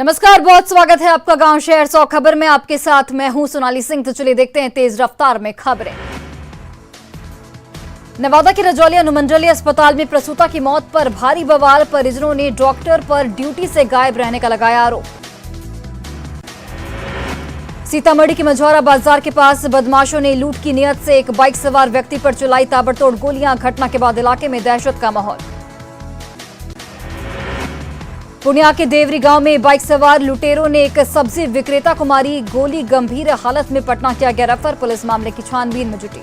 नमस्कार, बहुत स्वागत है आपका गांव शहर 100 खबर में। आपके साथ मैं हूं सोनाली सिंह। तो चलिए देखते हैं तेज रफ्तार में खबरें। नवादा के रजौली अनुमंडलीय अस्पताल में प्रसूता की मौत पर भारी बवाल। परिजनों ने डॉक्टर पर ड्यूटी से गायब रहने का लगाया आरोप। सीतामढ़ी के मझौरा बाजार के पास बदमाशों ने लूट की नियत से एक बाइक सवार व्यक्ति पर चलाई ताबड़तोड़ गोलियां। घटना के बाद इलाके में दहशत का माहौल। पूर्णिया के देवरी गांव में बाइक सवार लुटेरों ने एक सब्जी विक्रेता को मारी गोली। गंभीर हालत में पटना किया गया रेफर। पुलिस मामले की छानबीन में जुटी।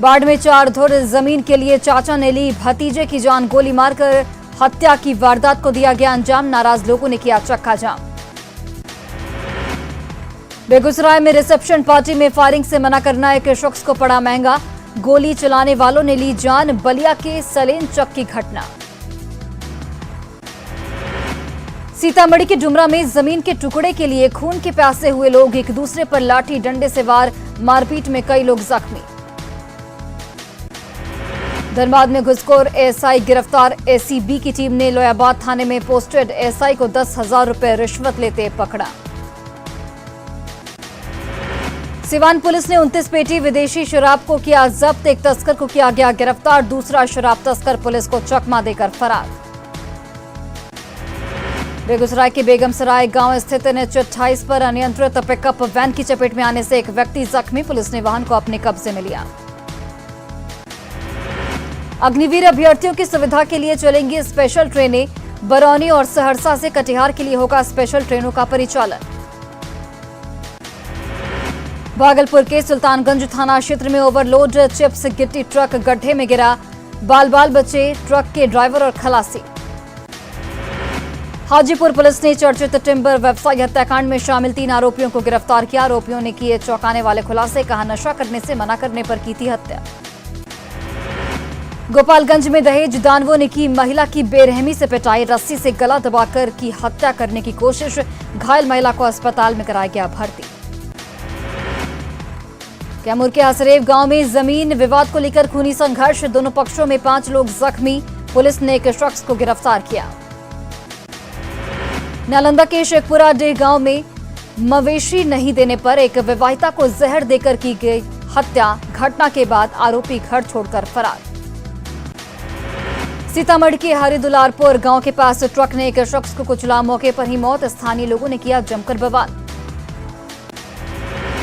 बाढ़ में 4 धुर जमीन के लिए चाचा ने ली भतीजे की जान। गोली मारकर हत्या की वारदात को दिया गया अंजाम। नाराज लोगों ने किया चक्का जाम। बेगूसराय में रिसेप्शन पार्टी में फायरिंग से मना करना एक शख्स को पड़ा महंगा। गोली चलाने वालों ने ली जान। बलिया के सलेन चक की घटना। सीतामढ़ी के डुमरा में जमीन के टुकड़े के लिए खून के प्यासे हुए लोग एक दूसरे पर लाठी डंडे से वार। मारपीट में कई लोग जख्मी। धनबाद में घुसखोर एएसआई गिरफ्तार। एसीबी की टीम ने लोयाबाद थाने में पोस्टेड एएसआई को 10,000 रुपए रिश्वत लेते पकड़ा। सिवान पुलिस ने 29 पेटी विदेशी शराब को किया जब्त। एक तस्कर को किया गया गिरफ्तार। दूसरा शराब तस्कर पुलिस को चकमा देकर फरार। बेगूसराय के बेगमसराय गांव स्थित NH-28 पर अनियंत्रित पिकअप वैन की चपेट में आने से एक व्यक्ति जख्मी। पुलिस ने वाहन को अपने कब्जे में लिया। अग्निवीर अभ्यर्थियों की सुविधा के लिए चलेंगी स्पेशल ट्रेनें। बरौनी और सहरसा से कटिहार के लिए होगा स्पेशल ट्रेनों का परिचालन। भागलपुर के सुल्तानगंज थाना क्षेत्र में ओवरलोड चिप्स गिट्टी ट्रक गड्ढे में गिरा। बाल बाल बचे ट्रक के ड्राइवर और खलासी। हाजीपुर पुलिस ने चर्चित टिम्बर व्यवसायी हत्याकांड में शामिल 3 आरोपियों को गिरफ्तार किया। आरोपियों ने किए चौंकाने वाले खुलासे। कहा नशा करने से मना करने पर की थी हत्या। गोपालगंज में दहेज दानवों ने की महिला की बेरहमी से पिटाई। रस्सी से गला दबाकर की हत्या करने की कोशिश। घायल महिला को अस्पताल में कराया गया भर्ती। कैमूर के हसरेव गांव में जमीन विवाद को लेकर खूनी संघर्ष। दोनों पक्षों में 5 लोग जख्मी। पुलिस ने एक शख्स को गिरफ्तार किया। नालंदा के शेखपुरा डेह गांव में मवेशी नहीं देने पर एक विवाहिता को जहर देकर की गई हत्या। घटना के बाद आरोपी घर छोड़कर फरार। सीतामढ़ी के हरिदुलारपुर गांव के पास ट्रक ने एक शख्स को कुचला। मौके पर ही मौत। स्थानीय लोगों ने किया जमकर बवाल।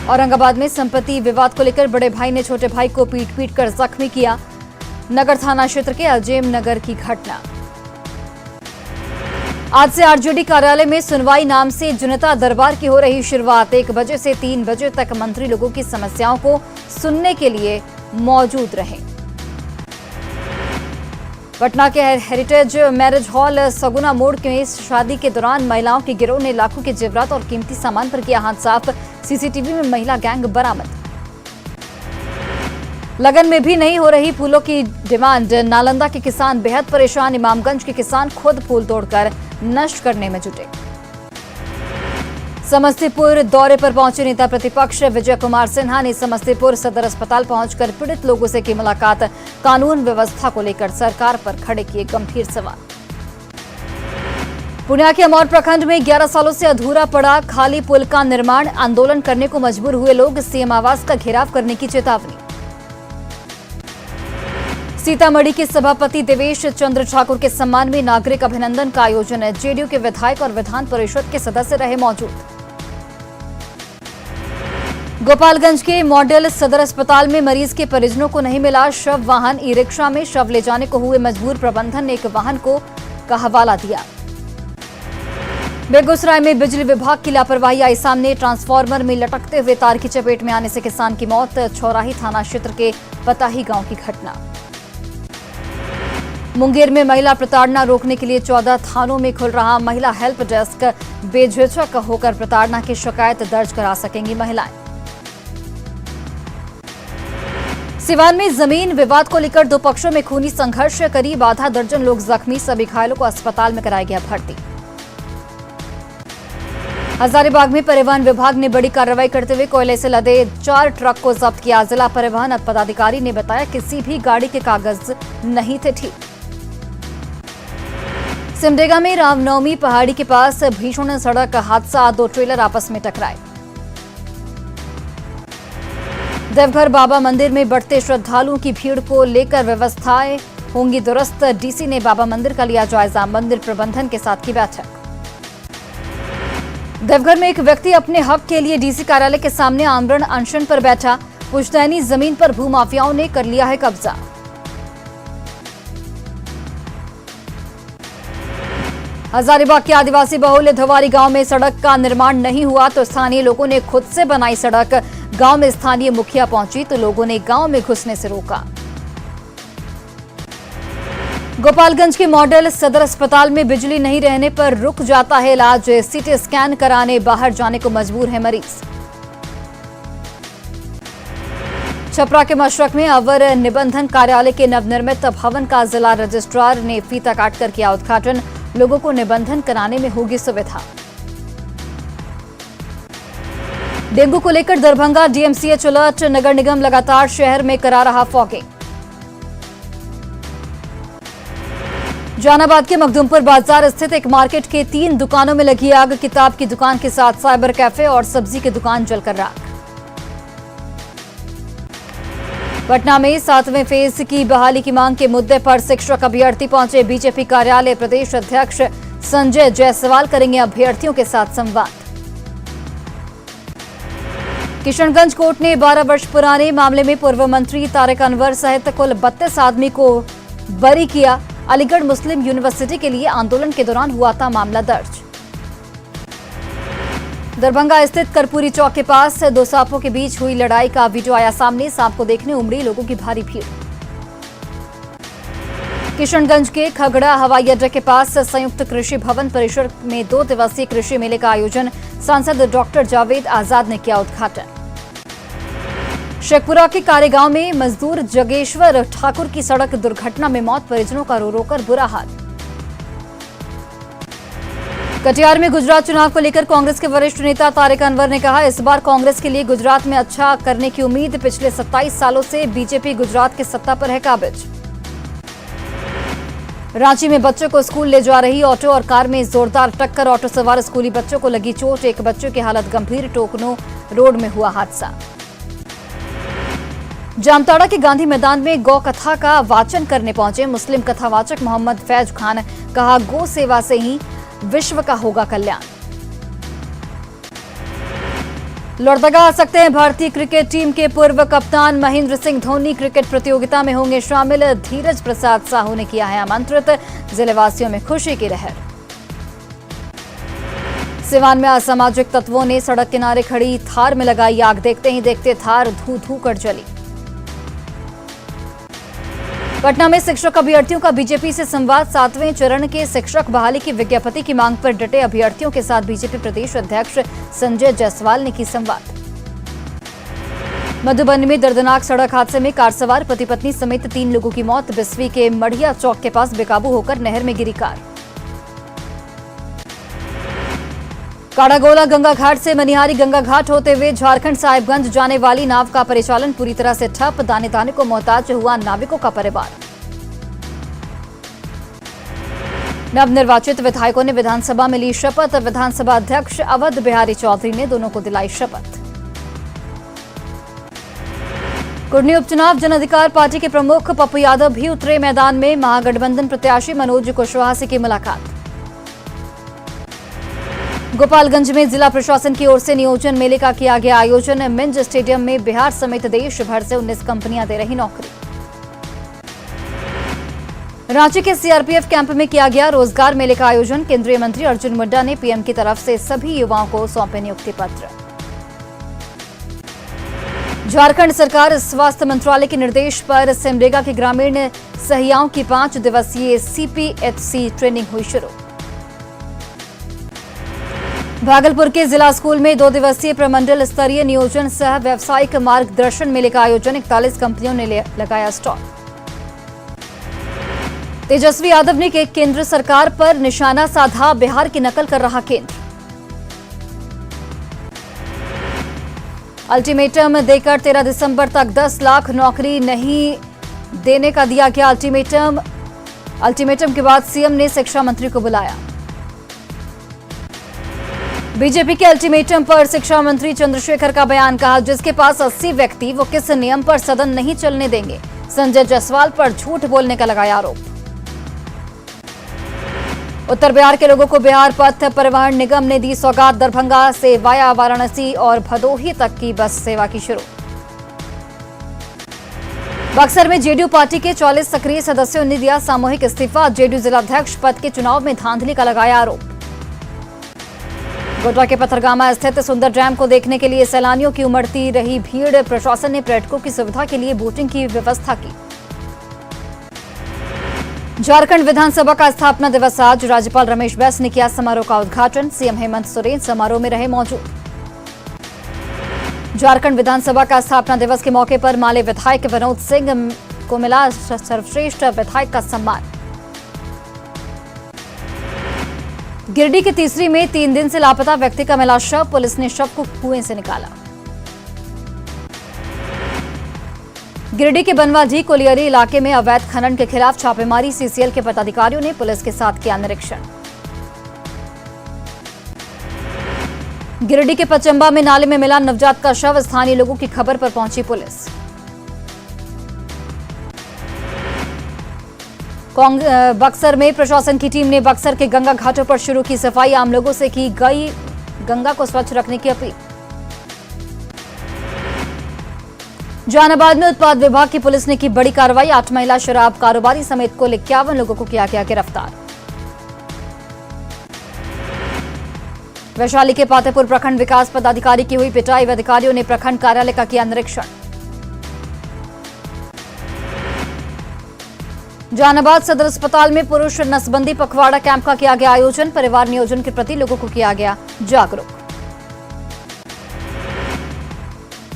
औरंगाबाद में संपत्ति विवाद को लेकर बड़े भाई ने छोटे भाई को पीट कर जख्मी किया। नगर थाना क्षेत्र के अजेम नगर की घटना। आज से आरजेडी कार्यालय में सुनवाई नाम से जनता दरबार की हो रही शुरुआत। 1 बजे से 3 बजे तक मंत्री लोगों की समस्याओं को सुनने के लिए मौजूद रहे। पटना के हेरिटेज मैरिज हॉल सगुना मोड़ में शादी के दौरान महिलाओं के गिरोह ने लाखों के जेवरात और कीमती सामान पर किया हाथ साफ। सीसीटीवी में महिला गैंग बरामद। लगन में भी नहीं हो रही फूलों की डिमांड। नालंदा के किसान बेहद परेशान। इमामगंज के किसान खुद फूल तोड़कर नष्ट करने में जुटे। समस्तीपुर दौरे पर पहुंचे नेता प्रतिपक्ष विजय कुमार सिन्हा ने समस्तीपुर सदर अस्पताल पहुंचकर पीड़ित लोगों से की मुलाकात। कानून व्यवस्था को लेकर सरकार पर खड़े किए गंभीर सवाल। पूर्णिया के अमौर प्रखंड में 11 सालों से अधूरा पड़ा खाली पुल का निर्माण। आंदोलन करने को मजबूर हुए लोग। सीएम आवास का घेराव करने की चेतावनी। सीतामढ़ी के सभापति देवेश चंद्र ठाकुर के सम्मान में नागरिक अभिनंदन का आयोजन है। जेडीयू के विधायक और विधान परिषद के सदस्य रहे मौजूद। गोपालगंज के मॉडल सदर अस्पताल में मरीज के परिजनों को नहीं मिला शव वाहन। ई रिक्शा में शव ले जाने को हुए मजबूर। प्रबंधन ने एक वाहन को का हवाला दिया। बेगूसराय में बिजली विभाग की लापरवाही आई सामने। ट्रांसफार्मर में लटकते हुए तार की चपेट में आने से किसान की मौत। छौराही थाना क्षेत्र के पताही गांव की घटना। मुंगेर में महिला प्रताड़ना रोकने के लिए 14 थानों में खुल रहा महिला हेल्प डेस्क। बेझिझक होकर प्रताड़ना की शिकायत दर्ज करा सकेंगी महिलाएं। सिवान में जमीन विवाद को लेकर 2 पक्षों में खूनी संघर्ष। करीब आधा दर्जन लोग जख्मी। सभी घायलों को अस्पताल में कराया गया भर्ती। हजारीबाग में परिवहन विभाग ने बड़ी कार्रवाई करते हुए कोयले से लदे 4 ट्रक को जब्त किया। जिला परिवहन पदाधिकारी ने बताया किसी भी गाड़ी के कागज नहीं थे ठीक। सिमडेगा में रामनवमी पहाड़ी के पास भीषण सड़क हादसा, 2 ट्रेलर आपस में टकराए। देवघर बाबा मंदिर में बढ़ते श्रद्धालुओं की भीड़ को लेकर व्यवस्थाएं होंगी दुरुस्त, डीसी ने बाबा मंदिर का लिया जायजा, मंदिर प्रबंधन के साथ की बैठक। देवघर में एक व्यक्ति अपने हक के लिए डीसी कार्यालय के सामने आमरण अनशन पर बैठा, पुश्तैनी जमीन पर भूमाफियाओं ने कर लिया है कब्जा। हजारीबाग के आदिवासी बहुल्य धवारी गांव में सड़क का निर्माण नहीं हुआ तो स्थानीय लोगों ने खुद से बनाई सड़क। गांव में स्थानीय मुखिया पहुंची तो लोगों ने गांव में घुसने से रोका। गोपालगंज के मॉडल सदर अस्पताल में बिजली नहीं रहने पर रुक जाता है इलाज, सीटी स्कैन कराने बाहर जाने को मजबूर है मरीज। छपरा के मशरक में अवर निबंधन कार्यालय के नवनिर्मित भवन का जिला रजिस्ट्रार ने फीता काटकर किया उद्घाटन, लोगों को निबंधन कराने में होगी सुविधा। डेंगू को लेकर दरभंगा डीएमसीएच अलर्ट, नगर निगम लगातार शहर में करा रहा फॉगिंग। जहानाबाद के मखदूमपुर बाजार स्थित एक मार्केट के 3 दुकानों में लगी आग, किताब की दुकान के साथ साइबर कैफे और सब्जी की दुकान जलकर राख। पटना में 7वें फेज की बहाली की मांग के मुद्दे पर शिक्षक अभ्यर्थी पहुंचे, बीजेपी कार्यालय प्रदेश अध्यक्ष संजय जायसवाल करेंगे अभ्यर्थियों के साथ संवाद। किशनगंज कोर्ट ने 12 वर्ष पुराने मामले में पूर्व मंत्री तारिक अनवर सहित कुल 32 आदमी को बरी किया। अलीगढ़ मुस्लिम यूनिवर्सिटी के लिए आंदोलन के दौरान हुआ था मामला दर्ज। दरभंगा स्थित कर्पूरी चौक के पास 2 सांपों के बीच हुई लड़ाई का वीडियो आया सामने, सांप को देखने उमड़ी लोगों की भारी भीड़। किशनगंज के खगड़ा हवाई अड्डे के पास संयुक्त कृषि भवन परिसर में 2 दिवसीय कृषि मेले का आयोजन, सांसद डॉक्टर जावेद आजाद ने किया उद्घाटन। शेखपुरा के कारेगांव में मजदूर जगेश्वर ठाकुर की सड़क दुर्घटना में मौत, परिजनों का रो रो कर बुरा हाल। कटिहार में गुजरात चुनाव को लेकर कांग्रेस के वरिष्ठ नेता तारिक अनवर ने कहा, इस बार कांग्रेस के लिए गुजरात में अच्छा करने की उम्मीद, पिछले 27 सालों से बीजेपी गुजरात की सत्ता पर है काबिज। रांची में बच्चों को स्कूल ले जा रही ऑटो और कार में जोरदार टक्कर, ऑटो सवार स्कूली बच्चों को लगी चोट, एक बच्चों की हालत गंभीर, टोकनो रोड में हुआ हादसा। जामताड़ा के गांधी मैदान में गौ कथा का वाचन करने पहुंचे मुस्लिम कथावाचक मोहम्मद फैज खान, कहा गौ सेवा से ही विश्व का होगा कल्याण। लोहरदगा आ सकते हैं भारतीय क्रिकेट टीम के पूर्व कप्तान महेंद्र सिंह धोनी, क्रिकेट प्रतियोगिता में होंगे शामिल, धीरज प्रसाद साहू ने किया है आमंत्रित, जिलेवासियों में खुशी की लहर। सिवान में असामाजिक तत्वों ने सड़क किनारे खड़ी थार में लगाई आग, देखते ही देखते थार धू धू कर जली। पटना में शिक्षक अभ्यर्थियों का बीजेपी से संवाद, 7वें चरण के शिक्षक बहाली की विज्ञप्ति की मांग पर डटे अभ्यर्थियों के साथ बीजेपी प्रदेश अध्यक्ष संजय जायसवाल ने की संवाद। मधुबनी में दर्दनाक सड़क हादसे में कार सवार पति पत्नी समेत 3 लोगों की मौत, बिस्वी के मढ़िया चौक के पास बेकाबू होकर नहर में गिरी कार। काड़ागोला गंगा घाट से मनिहारी गंगा घाट होते हुए झारखंड साहिबगंज जाने वाली नाव का परिचालन पूरी तरह से ठप, दाने दाने को मोहताज हुआ नाविकों का परिवार। नवनिर्वाचित विधायकों ने विधानसभा में ली शपथ, विधानसभा अध्यक्ष अवध बिहारी चौधरी ने दोनों को दिलाई शपथ। कुर्नी उपचुनाव, जन अधिकार पार्टी के प्रमुख पप्पू यादव भी उतरे मैदान में, महागठबंधन प्रत्याशी मनोज कुशवाहा से की मुलाकात। गोपालगंज में जिला प्रशासन की ओर से नियोजन मेले का किया गया आयोजन, मिंज स्टेडियम में बिहार समेत देश भर से 19 कंपनियां दे रही नौकरी। रांची के सीआरपीएफ कैंप में किया गया रोजगार मेले का आयोजन, केंद्रीय मंत्री अर्जुन मुंडा ने पीएम की तरफ से सभी युवाओं को सौंपे नियुक्ति पत्र। झारखंड सरकार स्वास्थ्य मंत्रालय के निर्देश पर सिमडेगा के ग्रामीण सहियाओं की 5 दिवसीय सीपीएचसी ट्रेनिंग हुई शुरू। भागलपुर के जिला स्कूल में 2 दिवसीय प्रमंडल स्तरीय नियोजन सह व्यावसायिक मार्गदर्शन मेले का आयोजन, 41 कंपनियों ने लगाया स्टॉल। तेजस्वी यादव ने केंद्र सरकार पर निशाना साधा, बिहार की नकल कर रहा केंद्र। अल्टीमेटम देकर 13 दिसंबर तक 10 लाख नौकरी नहीं देने का दिया गया अल्टीमेटम, अल्टीमेटम के बाद सीएम ने शिक्षा मंत्री को बुलाया। बीजेपी के अल्टीमेटम पर शिक्षा मंत्री चंद्रशेखर का बयान, कहा जिसके पास 80 व्यक्ति वो किस नियम पर सदन नहीं चलने देंगे। संजय जायसवाल पर झूठ बोलने का लगाया आरोप। उत्तर बिहार के लोगों को बिहार पथ परिवहन निगम ने दी सौगात, दरभंगा से वाया वाराणसी और भदोही तक की बस सेवा की शुरू। बक्सर में जेडीयू पार्टी के 44 सक्रिय सदस्यों ने दिया सामूहिक इस्तीफा, जेडीयू जिलाध्यक्ष पद के चुनाव में धांधली का लगाया आरोप। गोड्डा के पथरगामा स्थित सुंदर डैम को देखने के लिए सैलानियों की उमड़ती रही भीड़, प्रशासन ने पर्यटकों की सुविधा के लिए बोटिंग की व्यवस्था की। झारखंड विधानसभा का स्थापना दिवस आज, राज्यपाल रमेश बैस ने किया समारोह का उद्घाटन, सीएम हेमंत सोरेन समारोह में रहे मौजूद। झारखंड विधानसभा का स्थापना दिवस के मौके पर माले विधायक विनोद सिंह को मिला सर्वश्रेष्ठ विधायक का सम्मान। गिरिडीह के तीसरी में 3 दिन से लापता व्यक्ति का मिला शव, पुलिस ने शव को कुएं से निकाला। गिरिडीह के बनवाजी कोलियरी इलाके में अवैध खनन के खिलाफ छापेमारी, सीसीएल के पदाधिकारियों ने पुलिस के साथ किया निरीक्षण। गिरिडीह के पचंबा में नाले में मिला नवजात का शव, स्थानीय लोगों की खबर पर पहुंची पुलिस। बक्सर में प्रशासन की टीम ने बक्सर के गंगा घाटों पर शुरू की सफाई, आम लोगों से की गई गंगा को स्वच्छ रखने की अपील। जहानाबाद में उत्पाद विभाग की पुलिस ने की बड़ी कार्रवाई, 8 महिला शराब कारोबारी समेत कुल 51 लोगों को किया गया गिरफ्तार। वैशाली के पातेपुर प्रखंड विकास पदाधिकारी की हुई पिटाई, अधिकारियों ने प्रखंड कार्यालय का किया निरीक्षण। जहानाबाद सदर अस्पताल में पुरुष नसबंदी पखवाड़ा कैंप का किया गया आयोजन, परिवार नियोजन के प्रति लोगों को किया गया जागरूक।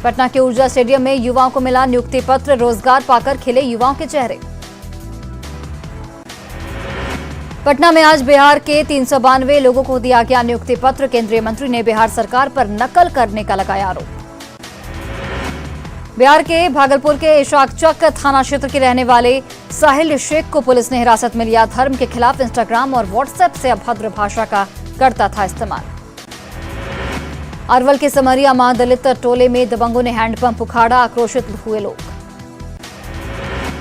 पटना के ऊर्जा स्टेडियम में युवाओं को मिला नियुक्ति पत्र, रोजगार पाकर खिले युवाओं के चेहरे। पटना में आज बिहार के 392 लोगों को दिया गया नियुक्ति पत्र, केंद्रीय मंत्री ने बिहार सरकार पर नकल करने का लगाया आरोप। बिहार के भागलपुर के इशाकचक थाना क्षेत्र के रहने वाले साहिल शेख को पुलिस ने हिरासत में लिया, धर्म के खिलाफ इंस्टाग्राम और व्हाट्सएप से अभद्र भाषा का करता था इस्तेमाल। अरवल के समरिया मां दलित टोले में दबंगों ने हैंडपंप उखाड़ा, आक्रोशित हुए लोग।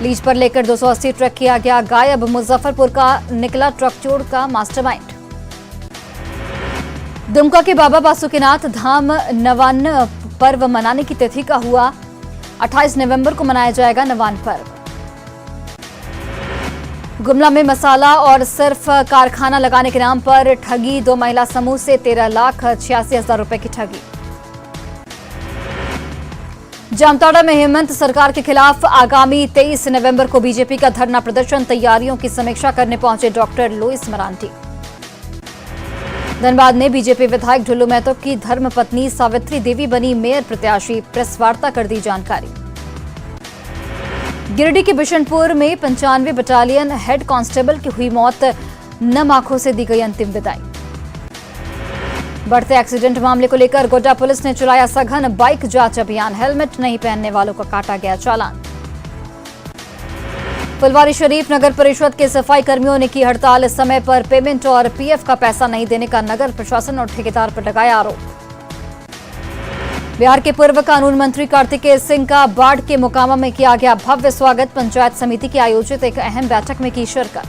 लीज पर लेकर 280 ट्रक किया गया गायब, मुजफ्फरपुर का निकला ट्रक चोर का मास्टरमाइंड। दुमका के बाबा बासुकीनाथ धाम नवान्न पर्व मनाने की तिथि का हुआ 28 नवंबर को मनाया जाएगा नवान्न पर्व। गुमला में मसाला और सिर्फ कारखाना लगाने के नाम पर ठगी, 2 महिला समूह से 13,86,000 रुपए की ठगी। जामताड़ा में हेमंत सरकार के खिलाफ आगामी 23 नवंबर को बीजेपी का धरना प्रदर्शन, तैयारियों की समीक्षा करने पहुंचे डॉक्टर लुइस मरांडी। धनबाद में बीजेपी विधायक ढुल्लू महतो की धर्मपत्नी सावित्री देवी बनी मेयर प्रत्याशी, प्रेस वार्ता कर दी जानकारी। गिरिडीह के बिशनपुर में 95 बटालियन हेड कांस्टेबल की हुई मौत, नम आंखों से दी गई अंतिम विदाई। बढ़ते एक्सीडेंट मामले को लेकर गोड्डा पुलिस ने चलाया सघन बाइक जांच अभियान, हेलमेट नहीं पहनने वालों का काटा गया चालान। फुलवारी शरीफ नगर परिषद के सफाई कर्मियों ने की हड़ताल, समय पर पेमेंट और पीएफ का पैसा नहीं देने का नगर प्रशासन और ठेकेदार पर लगाया आरोप। बिहार के पूर्व कानून मंत्री कार्तिकेय सिंह का बाढ़ के मोकामा में किया गया भव्य स्वागत, पंचायत समिति की आयोजित एक अहम बैठक में की शिरकत।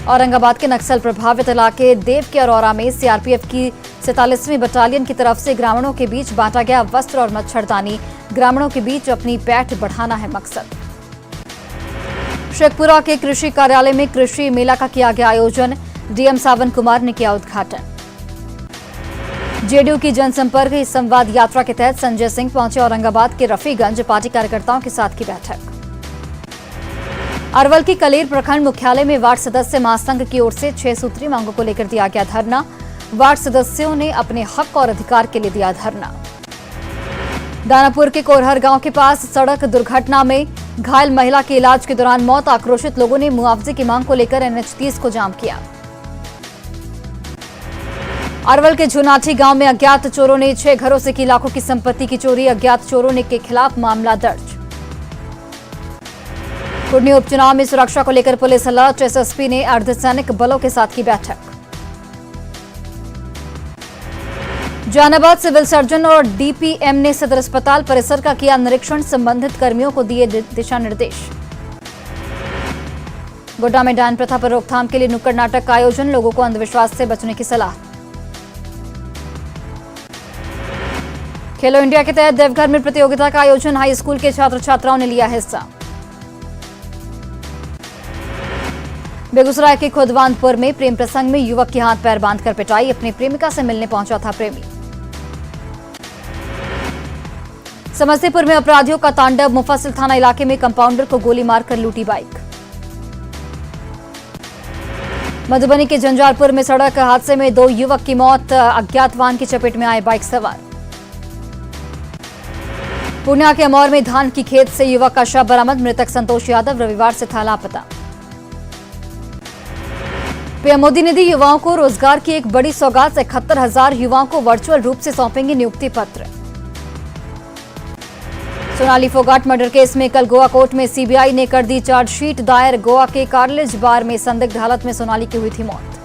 औरंगाबाद के नक्सल प्रभावित इलाके देव के अरोरा में सीआरपीएफ की 47वीं बटालियन की तरफ से ग्रामीणों के बीच बांटा गया वस्त्र और मच्छरदानी, ग्रामीणों के बीच अपनी पैठ बढ़ाना है मकसद। शेखपुरा के कृषि कार्यालय में कृषि मेला का किया गया आयोजन, डीएम सावन कुमार ने किया उद्घाटन। जेडीयू की जनसंपर्क संवाद यात्रा के तहत संजय सिंह पहुंचे औरंगाबाद के रफीगंज, पार्टी कार्यकर्ताओं के साथ की बैठक। अरवल की कलेर प्रखंड मुख्यालय में वार्ड सदस्य महासंघ की ओर से 6 सूत्री मांगों को लेकर दिया गया धरना, वार्ड सदस्यों ने अपने हक और अधिकार के लिए दिया धरना। दानापुर के कोरहर गांव के पास सड़क दुर्घटना में घायल महिला के इलाज के दौरान मौत, आक्रोशित लोगों ने मुआवजे की मांग को लेकर NH 30 को जाम किया। अरवल के झुनाठी गांव में अज्ञात चोरों ने 6 घरों से की लाखों की संपत्ति की चोरी, अज्ञात चोरों ने के खिलाफ मामला दर्ज। कुर्नी उपचुनाव में सुरक्षा को लेकर पुलिस अलर्ट, एसएसपी ने अर्धसैनिक बलों के साथ की बैठक। जहानाबाद सिविल सर्जन और डीपीएम ने सदर अस्पताल परिसर का किया निरीक्षण, संबंधित कर्मियों को दिए दिशा निर्देश। गोड्डा में डायन प्रथा पर रोकथाम के लिए नुक्कड़ नाटक का आयोजन, लोगों को अंधविश्वास से बचने की सलाह। खेलो इंडिया के तहत देवघर में प्रतियोगिता का आयोजन, हाई स्कूल के छात्र छात्राओं ने लिया हिस्सा। बेगूसराय के खुदवानपुर में प्रेम प्रसंग में युवक के हाथ पैर बांधकर पिटाई, अपनी प्रेमिका से मिलने पहुंचा था प्रेमी। समस्तीपुर में अपराधियों का तांडव, मुफस्सिल थाना इलाके में कंपाउंडर को गोली मारकर लूटी बाइक। मधुबनी के जंजारपुर में सड़क हादसे में 2 युवक की मौत, अज्ञात वाहन की चपेट में आए बाइक सवार। पूर्णिया के अमौर में धान की खेत से युवक का शव बरामद, मृतक संतोष यादव रविवार से था लापता। पीएम मोदी ने दी युवाओं को रोजगार की एक बड़ी सौगात, 71,000 युवाओं को वर्चुअल रूप से सौंपेंगे नियुक्ति पत्र। सोनाली फोगाट मर्डर केस में कल गोवा कोर्ट में सीबीआई ने कर दी चार्जशीट दायर, गोवा के कार्लेज बार में संदिग्ध हालत में सोनाली की हुई थी मौत।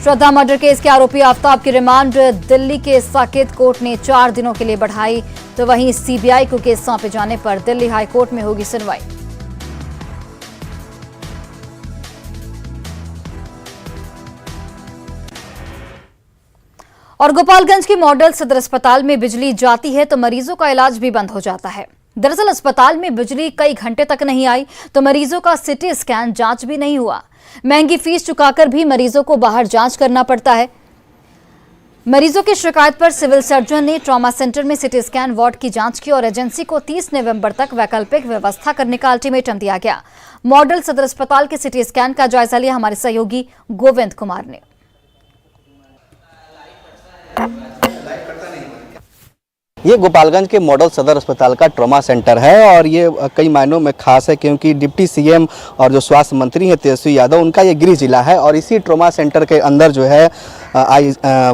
श्रद्धा मर्डर केस के आरोपी आफ्ताब की रिमांड दिल्ली के साकेत कोर्ट ने 4 दिनों के लिए बढ़ाई, तो वहीं सीबीआई को केस सौंपे जाने पर दिल्ली हाई कोर्ट में होगी सुनवाई। और गोपालगंज के मॉडल सदर अस्पताल में बिजली जाती है तो मरीजों का इलाज भी बंद हो जाता है। दरअसल अस्पताल में बिजली कई घंटे तक नहीं आई तो मरीजों का सिटी स्कैन जांच भी नहीं हुआ। महंगी फीस चुकाकर भी मरीजों को बाहर जांच करना पड़ता है। मरीजों की शिकायत पर सिविल सर्जन ने ट्रॉमा सेंटर में सिटी स्कैन वार्ड की जांच की और एजेंसी को 30 नवंबर तक वैकल्पिक व्यवस्था करने का अल्टीमेटम दिया गया। मॉडल सदर अस्पताल के सिटी स्कैन का जायजा लिया हमारे सहयोगी गोविंद कुमार ने। ये गोपालगंज के मॉडल सदर अस्पताल का ट्रॉमा सेंटर है और ये कई मायनों में खास है क्योंकि डिप्टी सीएम और जो स्वास्थ्य मंत्री हैं तेजस्वी यादव, उनका ये गृह जिला है और इसी ट्रॉमा सेंटर के अंदर जो है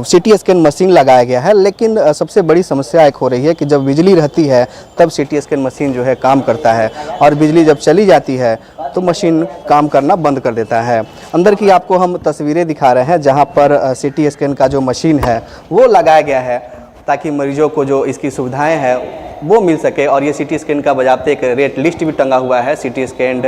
सिटी स्कैन मशीन लगाया गया है। लेकिन सबसे बड़ी समस्या एक हो रही है कि जब बिजली रहती है तब सिटी स्कैन मशीन जो है काम करता है और बिजली जब चली जाती है तो मशीन काम करना बंद कर देता है। अंदर की आपको हम तस्वीरें दिखा रहे हैं जहाँ पर सिटी स्कैन का जो मशीन है वो लगाया गया है ताकि मरीजों को जो इसकी सुविधाएं हैं वो मिल सके। और ये सिटी स्कैन का बजाते एक रेट लिस्ट भी टंगा हुआ है, सिटी स्कैन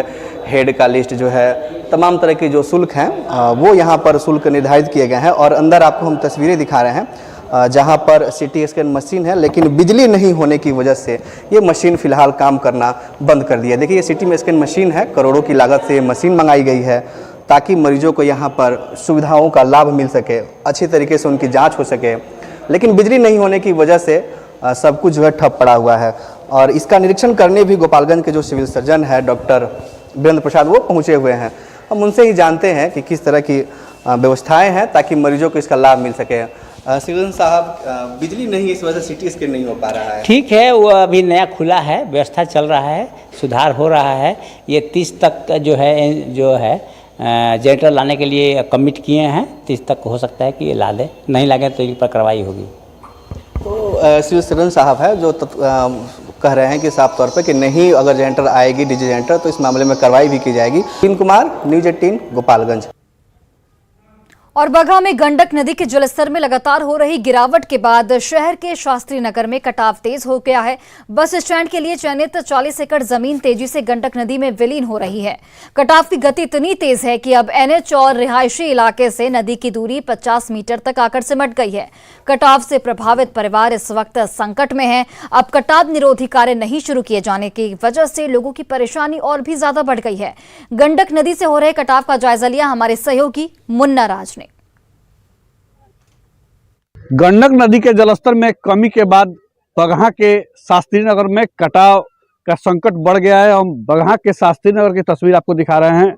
हेड का लिस्ट जो है, तमाम तरह की जो शुल्क हैं वो यहाँ पर शुल्क निर्धारित किए गए हैं। और अंदर आपको हम तस्वीरें दिखा रहे हैं जहाँ पर सिटी स्कैन मशीन है, लेकिन बिजली नहीं होने की वजह से ये मशीन फ़िलहाल काम करना बंद कर दिया। देखिए ये सिटी स्कैन मशीन है, करोड़ों की लागत से मशीन मंगाई गई है ताकि मरीजों को यहाँ पर सुविधाओं का लाभ मिल सके, अच्छी तरीके से उनकी जाँच हो सके। लेकिन बिजली नहीं होने की वजह से सब कुछ जो है ठप पड़ा हुआ है और इसका निरीक्षण करने भी गोपालगंज के जो सिविल सर्जन है डॉक्टर वीरेंद्र प्रसाद वो पहुंचे हुए हैं। हम उनसे ही जानते हैं कि किस तरह की व्यवस्थाएं हैं ताकि मरीजों को इसका लाभ मिल सके। सिविल साहब, बिजली नहीं इस वजह से सिटी स्कैन नहीं हो पा रहा है। ठीक है, वो अभी नया खुला है, व्यवस्था चल रहा है, सुधार हो रहा है। ये 30 तक जो है जनरेटर लाने के लिए कमिट किए हैं, 30 तक हो सकता है कि ये ला दे, नहीं लगे तो इन पर कार्रवाई होगी। तो सिविल सर्जन साहब है जो कह रहे हैं कि साफ तौर पे कि नहीं, अगर जनरेटर आएगी डीजी जनरेटर तो इस मामले में कार्रवाई भी की जाएगी। विपिन कुमार, न्यूज़ 18 गोपालगंज। और बगहा में गंडक नदी के जलस्तर में लगातार हो रही गिरावट के बाद शहर के शास्त्री नगर में कटाव तेज हो गया है। बस स्टैंड के लिए चयनित 40 एकड़ जमीन तेजी से गंडक नदी में विलीन हो रही है। कटाव की गति इतनी तेज है कि अब एनएच और रिहायशी इलाके से नदी की दूरी 50 मीटर तक आकर सिमट गई है। कटाव से प्रभावित परिवार इस वक्त संकट में है। अब कटाव निरोधी कार्य नहीं शुरू किए जाने की वजह से लोगों की परेशानी और भी ज्यादा बढ़ गई है। गंडक नदी से हो रहे कटाव का जायजा लिया हमारे सहयोगी मुन्ना राज ने। गंडक नदी के जलस्तर में कमी के बाद बगहा के शास्त्री नगर में कटाव का संकट बढ़ गया है। हम बगहा के शास्त्री नगर की तस्वीर आपको दिखा रहे हैं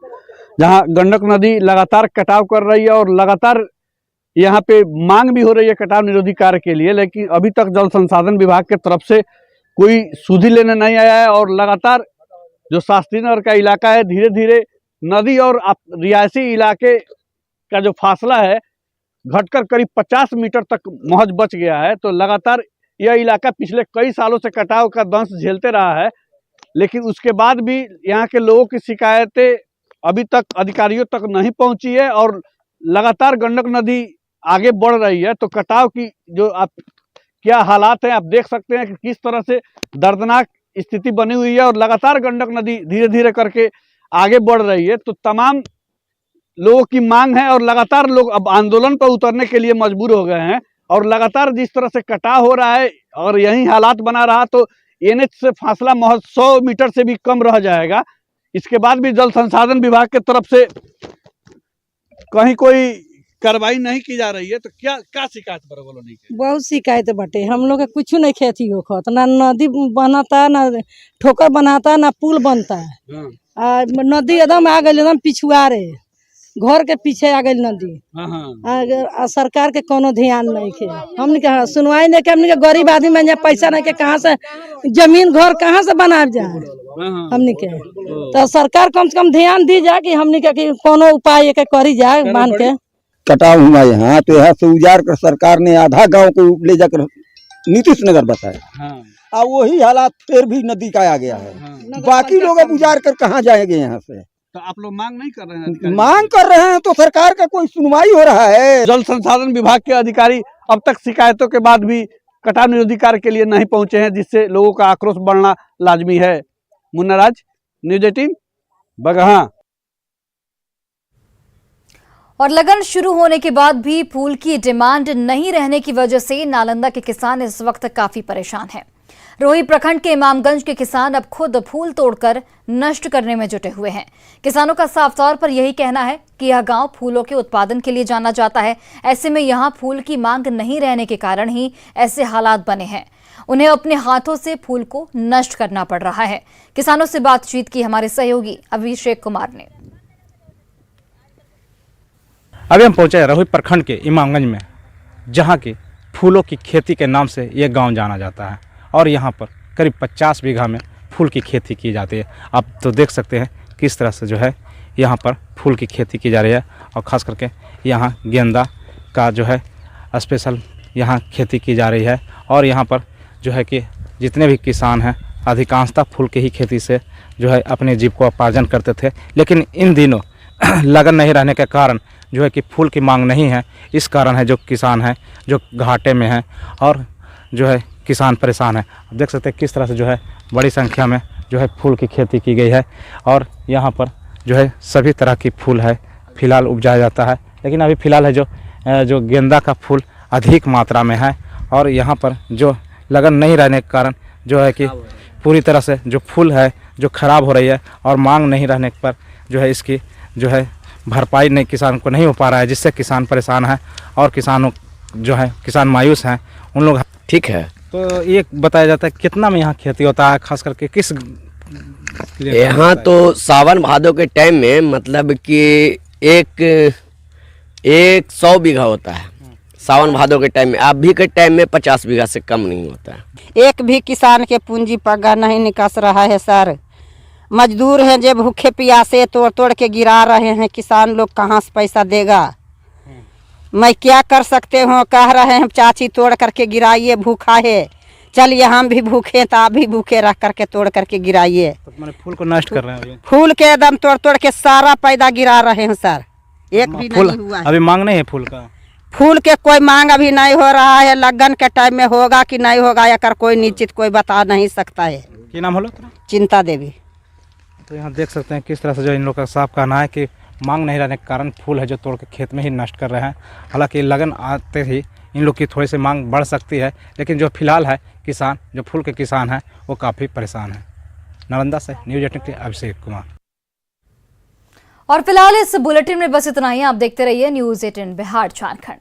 जहां गंडक नदी लगातार कटाव कर रही है और लगातार यहां पे मांग भी हो रही है कटाव निरोधी कार्य के लिए, लेकिन अभी तक जल संसाधन विभाग की तरफ से कोई सुधि लेने नहीं आया है। और लगातार जो शास्त्री नगर का इलाका है, धीरे धीरे नदी और रिहायशी इलाके का जो फासला है घटकर करीब 50 मीटर तक महज बच गया है। तो लगातार यह इलाका पिछले कई सालों से कटाव का दंश झेलते रहा है, लेकिन उसके बाद भी यहाँ के लोगों की शिकायतें अभी तक अधिकारियों तक नहीं पहुंची है और लगातार गंडक नदी आगे बढ़ रही है। तो कटाव की जो आप क्या हालात हैं आप देख सकते हैं कि किस तरह से दर्दनाक स्थिति बनी हुई है और लगातार गंडक नदी धीरे धीरे करके आगे बढ़ रही है। तो तमाम लोगों की मांग है और लगातार लोग अब आंदोलन पर उतरने के लिए मजबूर हो गए हैं और लगातार जिस तरह से कटाव हो रहा है और यही हालात बना रहा तो एनएच से फासला महज 100 मीटर से भी कम रह जाएगा। इसके बाद भी जल संसाधन विभाग के तरफ से कहीं कोई कार्रवाई नहीं की जा रही है। तो क्या शिकायत बरोबर नहीं की? बहुत शिकायत बटे, हम लोग के कुछ नहीं खेती होखत, ना नदी बनाता, ना ठोकर बनाता, ना पुल बनता है। नदी एकदम आ गई, एकदम पिछुआरे घर के पीछे आ गई नदी। सरकार के कोनो ध्यान नहीं के, हमने कहा सुनवाई नहीं के। हमने के गरीब आदमी में पैसा नहीं के, कहाँ से जमीन घर कहाँ से बना जाए हमने के। तो सरकार कम से कम ध्यान दी जाए कि हमने के कि कोनो उपाय के करी जाए मान के। कटाव हुआ यहाँ तो यहाँ से उजाड़ कर सरकार ने आधा गांव को ले जाकर नीतीश नगर बताया। और वही हालात फिर भी नदी का आ गया है। बाकी लोग अब उजाड़ कर कहाँ जाएंगे यहाँ से? तो आप लोग मांग नहीं कर रहे हैं? मांग कर रहे हैं तो सरकार का कोई सुनवाई हो रहा है? जल संसाधन विभाग के अधिकारी अब तक शिकायतों के बाद भी कटाव निरोधी कार्य के लिए नहीं पहुंचे हैं, जिससे लोगों का आक्रोश बढ़ना लाजमी है। मुन्ना राज, न्यूज़ 18, बगहा। और लगन शुरू होने के बाद भी फूल की डिमांड नहीं रहने की वजह से नालंदा के किसान इस वक्त काफी परेशान हैं। रोही प्रखंड के इमामगंज के किसान अब खुद फूल तोड़कर नष्ट करने में जुटे हुए हैं। किसानों का साफ तौर पर यही कहना है कि यह गांव फूलों के उत्पादन के लिए जाना जाता है। ऐसे में यहां फूल की मांग नहीं रहने के कारण ही ऐसे हालात बने हैं। उन्हें अपने हाथों से फूल को नष्ट करना पड़ रहा है। किसानों से बातचीत की हमारे सहयोगी अभिषेक कुमार ने। अभी हम पहुंचे रोही प्रखंड के इमामगंज में, जहां की फूलों की खेती के नाम से ये गांव जाना जाता है और यहां पर करीब 50 बीघा में फूल की खेती की जाती है। आप तो देख सकते हैं किस तरह से जो है यहां पर फूल की खेती की जा रही है और ख़ास करके यहां गेंदा का जो है स्पेशल यहां खेती की जा रही है। और यहां पर जो है कि जितने भी किसान हैं अधिकांशतः फूल की ही खेती से जो है अपने जीविकोपार्जन करते थे, लेकिन इन दिनों लगन नहीं रहने के कारण जो है कि फूल की मांग नहीं है। इस कारण है जो किसान हैं जो घाटे में हैं और जो है किसान परेशान है। आप देख सकते हैं किस तरह से जो है बड़ी संख्या में जो है फूल की खेती की गई है और यहाँ पर जो है सभी तरह की फूल है फिलहाल उपजाया जाता है। लेकिन अभी फ़िलहाल है जो गेंदा का फूल अधिक मात्रा में है और यहाँ पर जो लगन नहीं रहने के कारण जो है कि पूरी तरह से जो फूल है जो ख़राब हो रही है और मांग नहीं रहने पर जो है इसकी जो है भरपाई नहीं किसान को नहीं हो पा रहा है, जिससे किसान परेशान है और किसानों जो है किसान मायूस हैं उन लोग। ठीक है, तो ये बताया जाता है कितना में यहाँ खेती होता है, खास करके किस यहाँ तो सावन भादों के टाइम में मतलब कि एक 100 बीघा होता है सावन भादों के टाइम में। अभी के टाइम में 50 बीघा से कम नहीं होता है। एक भी किसान के पूंजी पगा नहीं निकास रहा है सर। मजदूर हैं जो भूखे प्यासे तोड़ तोड़ के गिरा रहे हैं। किसान लोग कहाँ से पैसा देगा? मैं क्या कर सकते हो? कह रहे हैं चाची तोड़ करके गिराइए, भूखा है। चलिए हम भी भूखे तो आप भी भूखे रह करके तोड़ करके गिराइए। तो मैंने फूल को नष्ट कर रहे हैं। फूल के एकदम तोड़ तोड़ के सारा पैदा गिरा रहे हैं सर। एक भी फूल नहीं हुआ है। अभी मांग नहीं है फूल का। फूल के कोई मांग अभी नहीं हो रहा है। लगन के टाइम में होगा कि नहीं होगा या कोई निश्चित कोई बता नहीं सकता है। क्या नाम होलो तेरा? चिंता देवी। तो यहाँ देख सकते हैं किस तरह से जो इन लोग का साफ कहना है कि मांग नहीं रहने के कारण फूल है जो तोड़ के खेत में ही नष्ट कर रहे हैं। हालांकि लगन आते ही इन लोग की थोड़ी सी मांग बढ़ सकती है, लेकिन जो फिलहाल है किसान जो फूल के किसान हैं वो काफ़ी परेशान हैं। नालंदा से न्यूज़ 18 के अभिषेक कुमार। और फिलहाल इस बुलेटिन में बस इतना ही। आप देखते रहिए न्यूज़ 18 बिहार झारखंड।